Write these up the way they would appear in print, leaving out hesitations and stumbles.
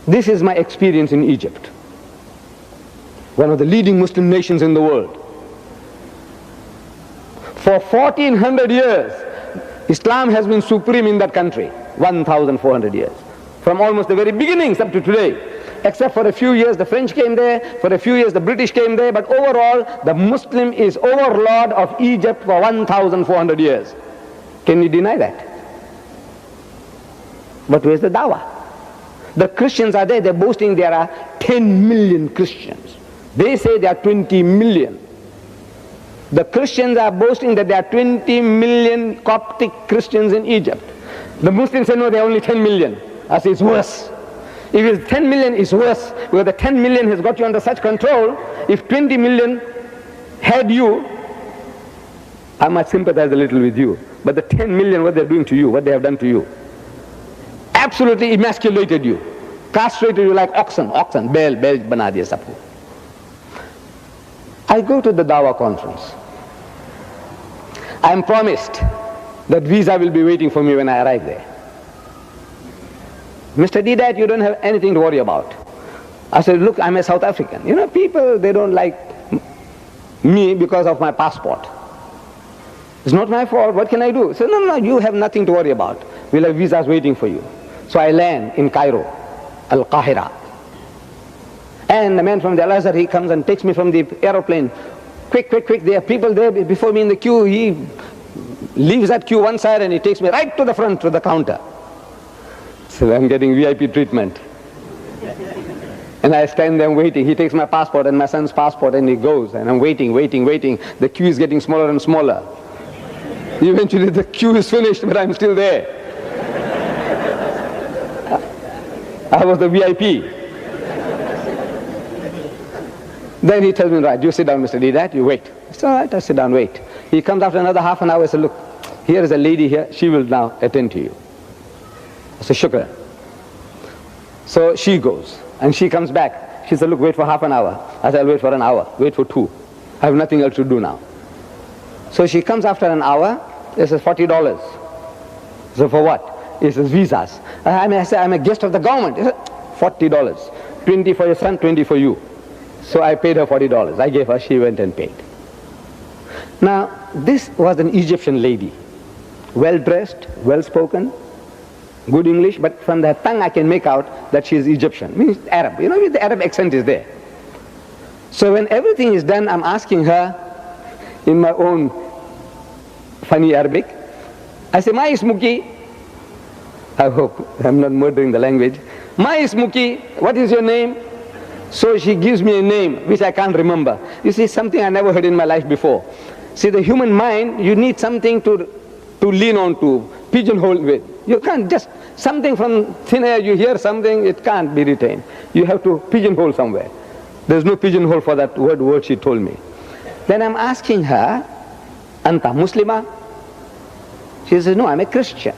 This is my experience in Egypt, one of the leading Muslim nations in the world. For 1400 years, Islam has been supreme in that country, 1400 years. From almost the very beginnings up to today. Except for a few years the French came there, for a few years the British came there, but overall the Muslim is overlord of Egypt for 1400 years. Can you deny that? But where's the dawah? The Christians are there, they're boasting there are 10 million Christians. They say there are 20 million. The Christians are boasting that there are 20 million Coptic Christians in Egypt. The Muslims say no, there are only 10 million. I say it's worse. If it's 10 million, it's worse, because the 10 million has got you under such control. If 20 million had you, I might sympathize a little with you. But the 10 million, what they're doing to you, what they have done to you, absolutely emasculated you, castrated you like oxen, bel bana diya sabko. I go to the Dawah conference. I am promised that visa will be waiting for me when I arrive there. Mr. Deedat, you don't have anything to worry about. I said, look, I'm a South African. You know, people, they don't like me because of my passport. It's not my fault, what can I do? So no, you have nothing to worry about. We'll have visas waiting for you. So I land in Cairo, Al-Qahira. And the man from the Al-Azhar, he comes and takes me from the aeroplane. Quick, there are people there before me in the queue. He leaves that queue one side and he takes me right to the front, to the counter. So I'm getting VIP treatment. And I stand there waiting. He takes my passport and my son's passport and he goes. And I'm waiting. The queue is getting smaller and smaller. Eventually the queue is finished, but I'm still there. I was the VIP. Then he tells me, right, you sit down, Mr. Deedat, you wait. I said, all right, I sit down, wait. He comes after another half an hour, I said, look, here is a lady here, she will now attend to you. I said, shukran. So she goes, and she comes back. She said, look, wait for half an hour. I said, I'll wait for an hour, wait for 2. I have nothing else to do now. So she comes after an hour, this is $40. So for what? He says, visas. I said, I'm a guest of the government. He said, $40. 20 for your son, 20 for you. So I paid her $40. I gave her, she went and paid. Now, this was an Egyptian lady. Well-dressed, well-spoken, good English, but from her tongue I can make out that she is Egyptian. Means Arab. You know, the Arab accent is there. So when everything is done, I'm asking her in my own funny Arabic. I say, Ma ismuki. I hope I'm not murdering the language. Ma ismuki, what is your name? So she gives me a name which I can't remember. You see, something I never heard in my life before. See, the human mind, you need something to lean on to, pigeonhole with. You can't just, something from thin air, you hear something, it can't be retained. You have to pigeonhole somewhere. There's no pigeonhole for that word she told me. Then I'm asking her, Anta Muslima? She says, no, I'm a Christian.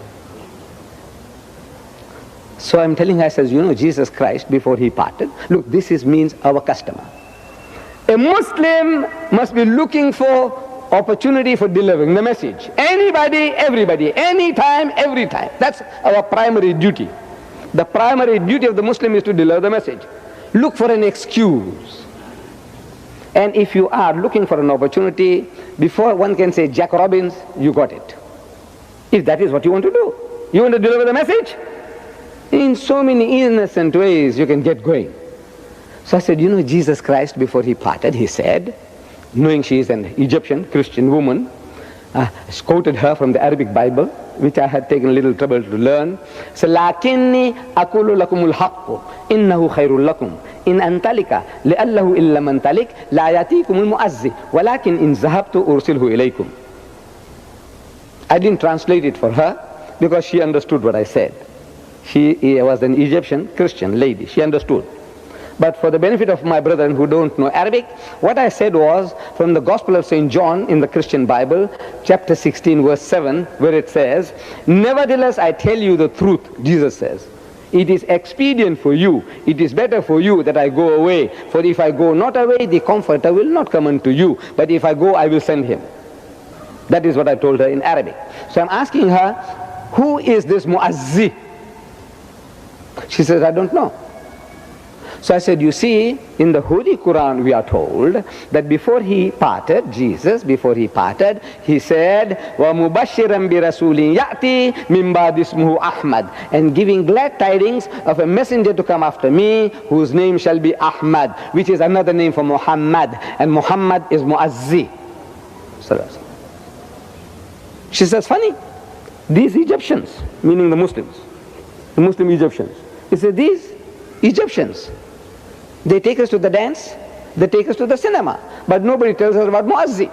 So I'm telling her, I says, you know, Jesus Christ, before he parted, look, this means our customer. A Muslim must be looking for opportunity for delivering the message. Anybody, everybody, anytime, every time. That's our primary duty. The primary duty of the Muslim is to deliver the message. Look for an excuse. And if you are looking for an opportunity, before one can say Jack Robbins, you got it. If that is what you want to do. You want to deliver the message? In so many innocent ways you can get going. So I said, you know, Jesus Christ, before he parted, he said, knowing she is an Egyptian Christian woman, I quoted her from the Arabic Bible, which I had taken a little trouble to learn. So, لَكِنِّي أَقُولُ لَكُمُ الْحَقُّ إِنَّهُ خَيْرٌ لَكُمْ إِنْ أَنْتَلِكَ لِأَلَّهُ إِلَّا مَنْ تَلِكَ لَا يَأْتِيكُمُ الْمُؤَذِّ وَلَكِنْ إِنْ ذَهَبْتُ أُرْسِلْهُ إِلَيْكُمْ. I didn't translate it for her because she understood what I said. She was an Egyptian Christian lady. She understood. But for the benefit of my brethren who don't know Arabic, what I said was from the Gospel of St. John in the Christian Bible, chapter 16, verse 7, where it says, nevertheless I tell you the truth, Jesus says. It is expedient for you, it is better for you that I go away. For if I go not away, the Comforter will not come unto you. But if I go, I will send him. That is what I told her in Arabic. So I'm asking her, who is this Mu'azzi? She says, I don't know. So I said, you see, in the Holy Quran we are told that before he parted, Jesus, before he parted, he said, وَمُبَشِّرًا بِرَسُولٍ يَأْتِي مِنْ بَعْدِ اسْمُهُ Ahmad, and giving glad tidings of a messenger to come after me, whose name shall be Ahmad, which is another name for Muhammad, and Muhammad is Muazzi. She says, funny, these Egyptians, meaning the Muslims, the Muslim Egyptians, he said, these Egyptians, they take us to the dance, they take us to the cinema, but nobody tells us about Muazzi.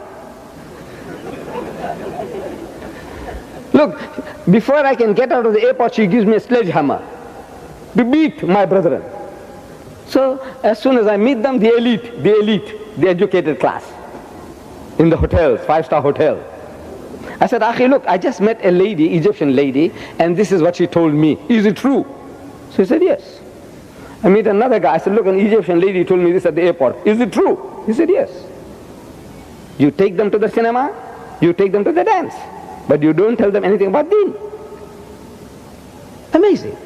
Look, before I can get out of the airport, she gives me a sledgehammer to beat my brethren. So as soon as I meet them, the elite, the educated class, in the hotels, 5-star hotel. I said, Akhi, look, I just met a lady, Egyptian lady, and this is what she told me. Is it true? So he said, yes. I meet another guy. I said, look, an Egyptian lady told me this at the airport. Is it true? He said, yes. You take them to the cinema, you take them to the dance, but you don't tell them anything about deen. Amazing.